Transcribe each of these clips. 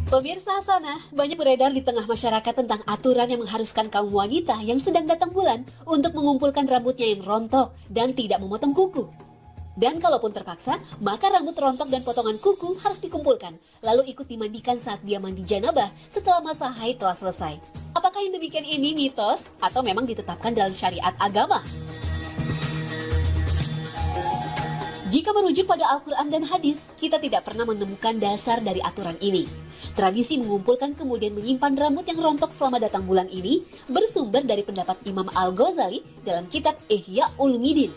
Pemirsa Hasanah, banyak beredar di tengah masyarakat tentang aturan yang mengharuskan kaum wanita yang sedang datang bulan untuk mengumpulkan rambutnya yang rontok dan tidak memotong kuku. Dan kalaupun terpaksa, maka rambut rontok dan potongan kuku harus dikumpulkan, lalu ikut dimandikan saat dia mandi janabah setelah masa haid telah selesai. Apakah yang demikian ini mitos atau memang ditetapkan dalam syariat agama? Jika merujuk pada Al-Quran dan hadis, kita tidak pernah menemukan dasar dari aturan ini. Tradisi mengumpulkan kemudian menyimpan rambut yang rontok selama datang bulan ini bersumber dari pendapat Imam Al-Ghazali dalam kitab Ihya Ulumuddin.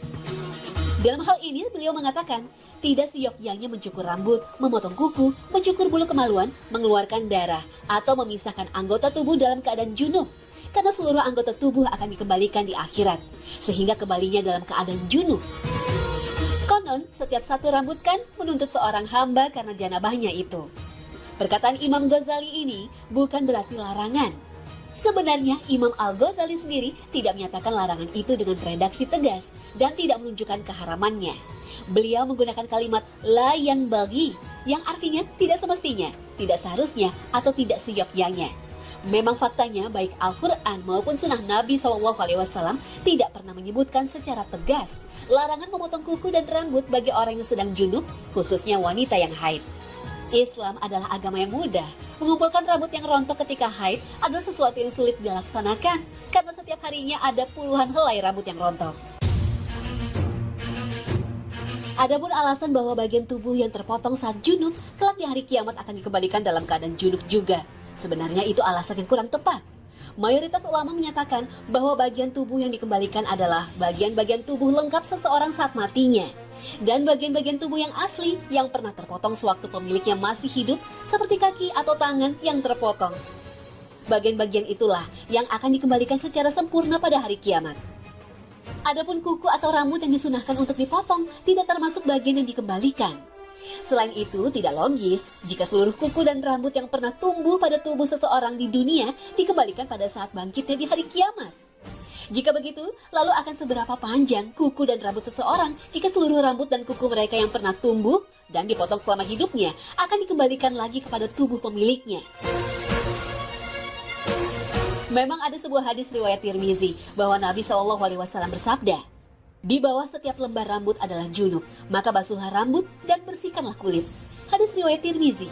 Dalam hal ini beliau mengatakan, tidak seyogyanya mencukur rambut, memotong kuku, mencukur bulu kemaluan, mengeluarkan darah, atau memisahkan anggota tubuh dalam keadaan junub. Karena seluruh anggota tubuh akan dikembalikan di akhirat, sehingga kembalinya dalam keadaan junub. Konon, setiap satu rambut kan menuntut seorang hamba karena janabahnya itu. Perkataan Imam Ghazali ini bukan berarti larangan. Sebenarnya Imam Al-Ghazali sendiri tidak menyatakan larangan itu dengan redaksi tegas dan tidak menunjukkan keharamannya. Beliau menggunakan kalimat la yang bagi, yang artinya tidak semestinya, tidak seharusnya, atau tidak seyogyanya. Memang faktanya baik Al-Quran maupun Sunnah Nabi SAW tidak pernah menyebutkan secara tegas larangan memotong kuku dan rambut bagi orang yang sedang junub, khususnya wanita yang haid. Islam adalah agama yang mudah. Mengumpulkan rambut yang rontok ketika haid adalah sesuatu yang sulit dilaksanakan karena setiap harinya ada puluhan helai rambut yang rontok. Adapun alasan bahwa bagian tubuh yang terpotong saat junub kelak di hari kiamat akan dikembalikan dalam keadaan junub juga. Sebenarnya itu alasan yang kurang tepat. Mayoritas ulama menyatakan bahwa bagian tubuh yang dikembalikan adalah bagian-bagian tubuh lengkap seseorang saat matinya. Dan bagian-bagian tubuh yang asli yang pernah terpotong sewaktu pemiliknya masih hidup seperti kaki atau tangan yang terpotong. Bagian-bagian itulah yang akan dikembalikan secara sempurna pada hari kiamat. Adapun kuku atau rambut yang disunahkan untuk dipotong tidak termasuk bagian yang dikembalikan. Selain itu, tidak logis jika seluruh kuku dan rambut yang pernah tumbuh pada tubuh seseorang di dunia dikembalikan pada saat bangkitnya di hari kiamat. Jika begitu, lalu akan seberapa panjang kuku dan rambut seseorang jika seluruh rambut dan kuku mereka yang pernah tumbuh dan dipotong selama hidupnya akan dikembalikan lagi kepada tubuh pemiliknya. Memang ada sebuah hadis riwayat Tirmizi bahwa Nabi SAW bersabda, di bawah setiap lembar rambut adalah junub, maka basuhlah rambut dan bersihkanlah kulit. Hadis riwayat Tirmizi.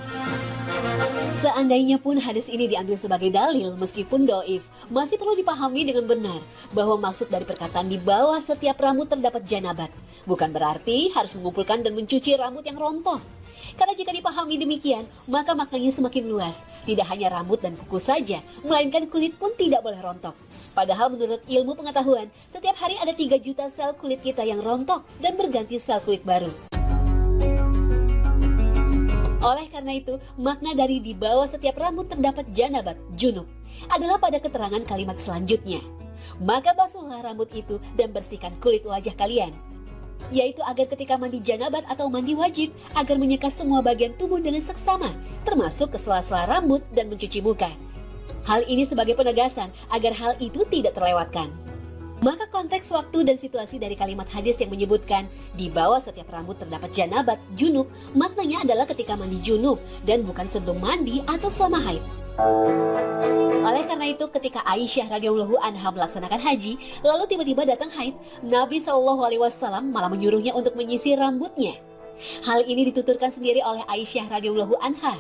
Seandainya pun hadis ini diambil sebagai dalil meskipun doif, masih perlu dipahami dengan benar bahwa maksud dari perkataan di bawah setiap rambut terdapat janabat bukan berarti harus mengumpulkan dan mencuci rambut yang rontok. Karena jika dipahami demikian, maka maknanya semakin luas. Tidak hanya rambut dan kuku saja, melainkan kulit pun tidak boleh rontok. Padahal menurut ilmu pengetahuan, setiap hari ada 3 juta sel kulit kita yang rontok dan berganti sel kulit baru. Oleh karena itu, makna dari di bawah setiap rambut terdapat janabat, junub, adalah pada keterangan kalimat selanjutnya. Maka basuhlah rambut itu dan bersihkan kulit wajah kalian. Yaitu agar ketika mandi janabat atau mandi wajib, agar menyekat semua bagian tubuh dengan seksama, termasuk ke sela-sela rambut dan mencuci muka. Hal ini sebagai penegasan agar hal itu tidak terlewatkan. Maka konteks waktu dan situasi dari kalimat hadis yang menyebutkan di bawah setiap rambut terdapat janabat, junub, maknanya adalah ketika mandi junub dan bukan sebelum mandi atau selama haid. Oleh karena itu, ketika Aisyah radhiyallahu anha melaksanakan haji, lalu tiba-tiba datang haid, Nabi SAW malah menyuruhnya untuk menyisir rambutnya. Hal ini dituturkan sendiri oleh Aisyah radhiyallahu anha.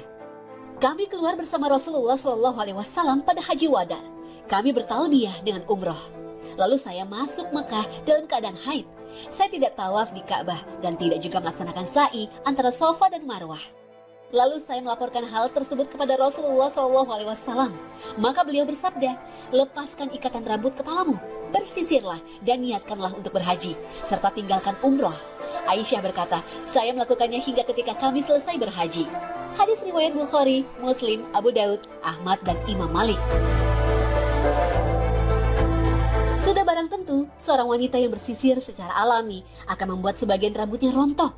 Kami keluar bersama Rasulullah SAW pada haji wada. Kami bertalbiyah dengan umroh. Lalu saya masuk Mekah dalam keadaan haid. Saya tidak tawaf di Ka'bah dan tidak juga melaksanakan sa'i antara Safa dan Marwah. Lalu saya melaporkan hal tersebut kepada Rasulullah SAW. Maka beliau bersabda, lepaskan ikatan rambut kepalamu, bersisirlah dan niatkanlah untuk berhaji, serta tinggalkan umroh. Aisyah berkata, saya melakukannya hingga ketika kami selesai berhaji. Hadis riwayat Bukhari, Muslim, Abu Daud, Ahmad, dan Imam Malik. Sudah barang tentu, seorang wanita yang bersisir secara alami akan membuat sebagian rambutnya rontok.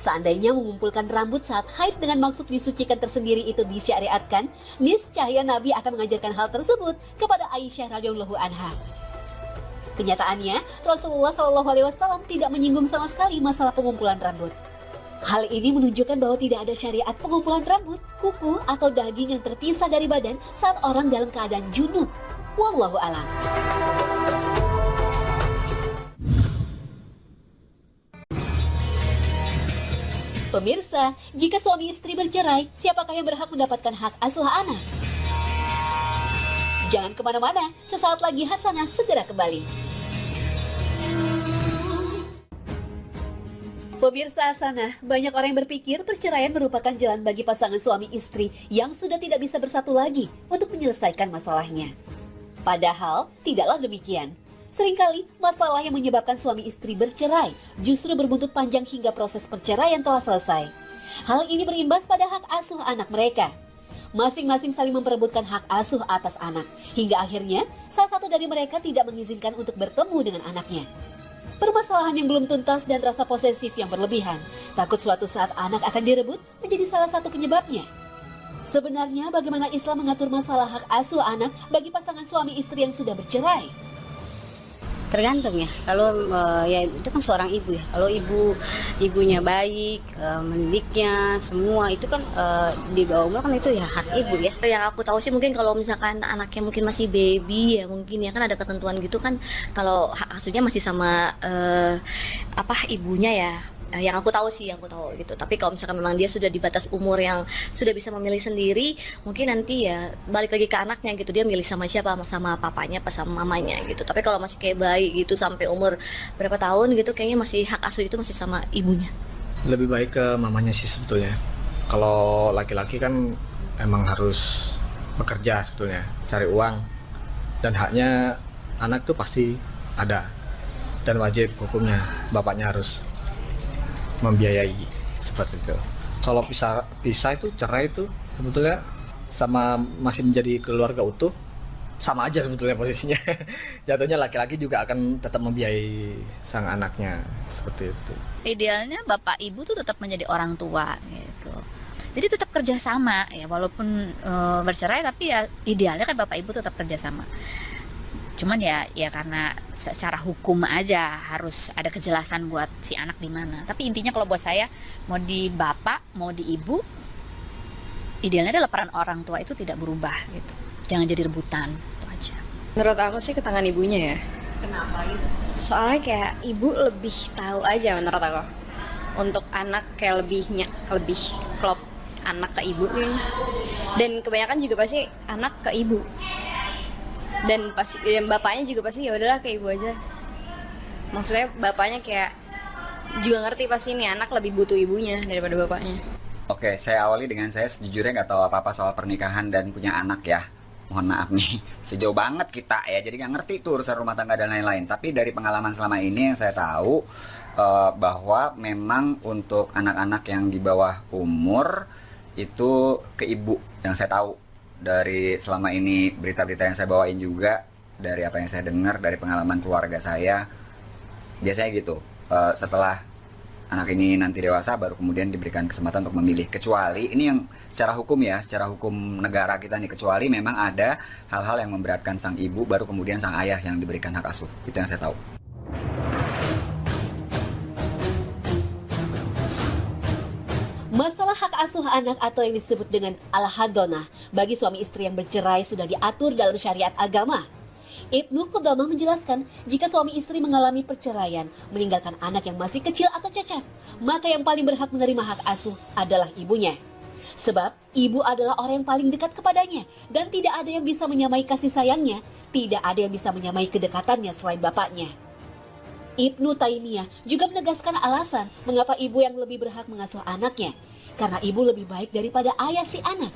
Seandainya mengumpulkan rambut saat haid dengan maksud disucikan tersendiri itu disyariatkan, niscaya Nabi akan mengajarkan hal tersebut kepada Aisyah radhiyallahu anha. Kenyataannya, Rasulullah SAW tidak menyinggung sama sekali masalah pengumpulan rambut. Hal ini menunjukkan bahwa tidak ada syariat pengumpulan rambut, kuku, atau daging yang terpisah dari badan saat orang dalam keadaan junub. Wallahu a'lam. Pemirsa, jika suami istri bercerai, siapakah yang berhak mendapatkan hak asuh anak? Jangan kemana-mana, sesaat lagi Hasanah segera kembali. Pemirsa Hasanah, banyak orang yang berpikir perceraian merupakan jalan bagi pasangan suami istri yang sudah tidak bisa bersatu lagi untuk menyelesaikan masalahnya. Padahal, tidaklah demikian. Seringkali, masalah yang menyebabkan suami istri bercerai justru berbuntut panjang hingga proses perceraian telah selesai. Hal ini berimbas pada hak asuh anak mereka. Masing-masing saling memperebutkan hak asuh atas anak, hingga akhirnya salah satu dari mereka tidak mengizinkan untuk bertemu dengan anaknya. Permasalahan yang belum tuntas dan rasa posesif yang berlebihan, takut suatu saat anak akan direbut menjadi salah satu penyebabnya. Sebenarnya bagaimana Islam mengatur masalah hak asuh anak bagi pasangan suami istri yang sudah bercerai? Tergantung ya, kalau ya itu kan seorang ibu ya. Kalau ibunya baik, mendidiknya semua itu kan di bawah umur kan itu ya hak ibu ya. Yang aku tahu sih mungkin kalau misalkan anaknya mungkin masih baby ya mungkin ya kan ada ketentuan gitu kan kalau hak asuhnya masih sama ibunya ya. Yang aku tahu gitu. Tapi kalau misalkan memang dia sudah di batas umur yang sudah bisa memilih sendiri, mungkin nanti ya balik lagi ke anaknya gitu. Dia milih sama siapa, sama papanya apa sama mamanya gitu. Tapi kalau masih kayak bayi gitu sampai umur berapa tahun gitu, kayaknya masih hak asuh itu masih sama ibunya. Lebih baik ke mamanya sih sebetulnya. Kalau laki-laki kan emang harus bekerja sebetulnya, cari uang. Dan haknya anak tuh pasti ada. Dan wajib hukumnya, bapaknya harus membiayai seperti itu. Kalau pisah itu cerai itu sebetulnya sama masih menjadi keluarga utuh sama aja sebetulnya posisinya. Jatuhnya laki-laki juga akan tetap membiayai sang anaknya seperti itu. Idealnya bapak ibu tuh tetap menjadi orang tua gitu. Jadi tetap kerjasama ya walaupun bercerai tapi ya idealnya kan bapak ibu tetap kerjasama. Cuman ya karena secara hukum aja harus ada kejelasan buat si anak di mana. Tapi intinya kalau buat saya mau di bapak mau di ibu idealnya adalah peran orang tua itu tidak berubah gitu. Jangan jadi rebutan itu aja. Menurut aku sih ke tangan ibunya ya. Kenapa gitu? Soalnya kayak ibu lebih tahu aja menurut aku. Untuk anak kayak lebih klop anak ke ibu nih. Dan kebanyakan juga pasti anak ke ibu. Dan bapaknya juga pasti ya udahlah ke ibu aja. Maksudnya bapaknya kayak juga ngerti pasti nih anak lebih butuh ibunya daripada bapaknya. Oke, saya awali dengan saya sejujurnya nggak tahu apa-apa soal pernikahan dan punya anak ya. Mohon maaf nih, sejauh banget kita ya, jadi nggak ngerti tuh urusan rumah tangga dan lain-lain. Tapi dari pengalaman selama ini yang saya tahu bahwa memang untuk anak-anak yang di bawah umur itu ke ibu yang saya tahu. Dari selama ini berita-berita yang saya bawain juga, dari apa yang saya dengar dari pengalaman keluarga saya, biasanya gitu. Setelah anak ini nanti dewasa baru kemudian diberikan kesempatan untuk memilih. Kecuali ini yang secara hukum ya, secara hukum negara kita nih, kecuali memang ada hal-hal yang memberatkan sang ibu baru kemudian sang ayah yang diberikan hak asuh. Itu yang saya tahu. Masalah hak asuh anak atau yang disebut dengan al-hadonah bagi suami istri yang bercerai sudah diatur dalam syariat agama. Ibnu Qudamah menjelaskan, jika suami istri mengalami perceraian, meninggalkan anak yang masih kecil atau cacat, maka yang paling berhak menerima hak asuh adalah ibunya. Sebab ibu adalah orang yang paling dekat kepadanya dan tidak ada yang bisa menyamai kasih sayangnya, tidak ada yang bisa menyamai kedekatannya selain bapaknya. Ibnu Taimiyah juga menegaskan alasan mengapa ibu yang lebih berhak mengasuh anaknya, karena ibu lebih baik daripada ayah si anak.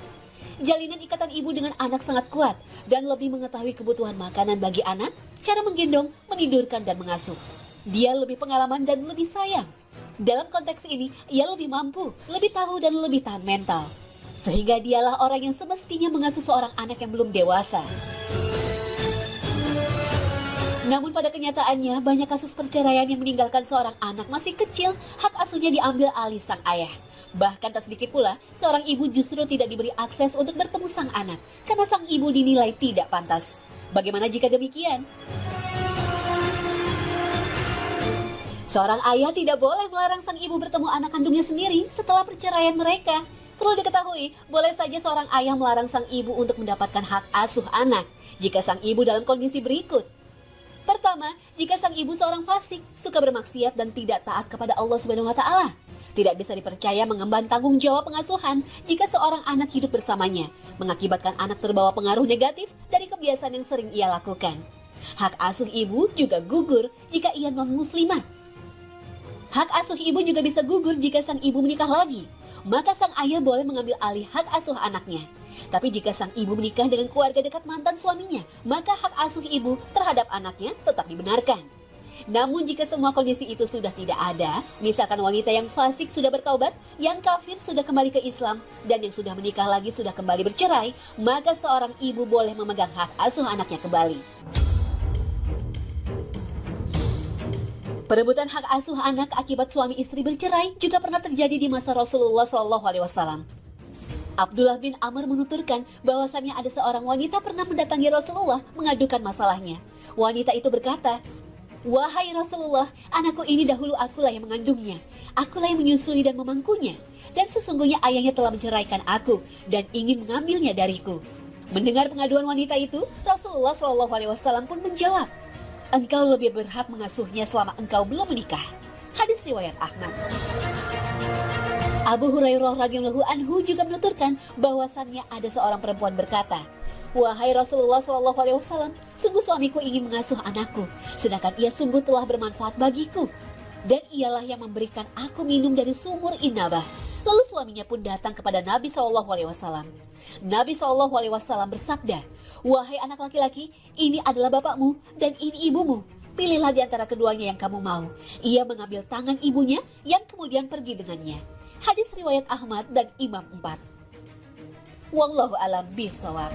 Jalinan ikatan ibu dengan anak sangat kuat dan lebih mengetahui kebutuhan makanan bagi anak, cara menggendong, menidurkan dan mengasuh. Dia lebih pengalaman dan lebih sayang. Dalam konteks ini, ia lebih mampu, lebih tahu dan lebih tahan mental. Sehingga dialah orang yang semestinya mengasuh seorang anak yang belum dewasa. Namun pada kenyataannya, banyak kasus perceraian yang meninggalkan seorang anak masih kecil, hak asuhnya diambil alih sang ayah. Bahkan tak sedikit pula, seorang ibu justru tidak diberi akses untuk bertemu sang anak, karena sang ibu dinilai tidak pantas. Bagaimana jika demikian? Seorang ayah tidak boleh melarang sang ibu bertemu anak kandungnya sendiri setelah perceraian mereka. Perlu diketahui, boleh saja seorang ayah melarang sang ibu untuk mendapatkan hak asuh anak jika sang ibu dalam kondisi berikut. Pertama, jika sang ibu seorang fasik, suka bermaksiat dan tidak taat kepada Allah Subhanahu wa taala. Tidak bisa dipercaya mengemban tanggung jawab pengasuhan jika seorang anak hidup bersamanya, mengakibatkan anak terbawa pengaruh negatif dari kebiasaan yang sering ia lakukan. Hak asuh ibu juga gugur jika ia non-muslimah. Hak asuh ibu juga bisa gugur jika sang ibu menikah lagi. Maka sang ayah boleh mengambil alih hak asuh anaknya. Tapi jika sang ibu menikah dengan keluarga dekat mantan suaminya, maka hak asuh ibu terhadap anaknya tetap dibenarkan. Namun jika semua kondisi itu sudah tidak ada, misalkan wanita yang fasik sudah bertaubat, yang kafir sudah kembali ke Islam, dan yang sudah menikah lagi sudah kembali bercerai, maka seorang ibu boleh memegang hak asuh anaknya kembali. Perebutan hak asuh anak akibat suami istri bercerai juga pernah terjadi di masa Rasulullah SAW. Abdullah bin Amr menuturkan bahwasannya ada seorang wanita pernah mendatangi Rasulullah mengadukan masalahnya. Wanita itu berkata, "Wahai Rasulullah, anakku ini dahulu akulah yang mengandungnya, akulah yang menyusui dan memangkunya, dan sesungguhnya ayahnya telah menceraikan aku dan ingin mengambilnya dariku." Mendengar pengaduan wanita itu, Rasulullah SAW pun menjawab, "Engkau lebih berhak mengasuhnya selama engkau belum menikah." Hadis riwayat Ahmad. Abu Hurairah radhiyallahu anhu juga menuturkan bahwasannya ada seorang perempuan berkata, "Wahai Rasulullah SAW, sungguh suamiku ingin mengasuh anakku, sedangkan ia sungguh telah bermanfaat bagiku, dan ialah yang memberikan aku minum dari sumur Inabah." Lalu suaminya pun datang kepada Nabi SAW. Nabi SAW bersabda, "Wahai anak laki-laki, ini adalah bapakmu dan ini ibumu. Pilihlah di antara keduanya yang kamu mau." Ia mengambil tangan ibunya yang kemudian pergi dengannya. Hadis riwayat Ahmad dan Imam 4. Wallahu a'lam bishawab.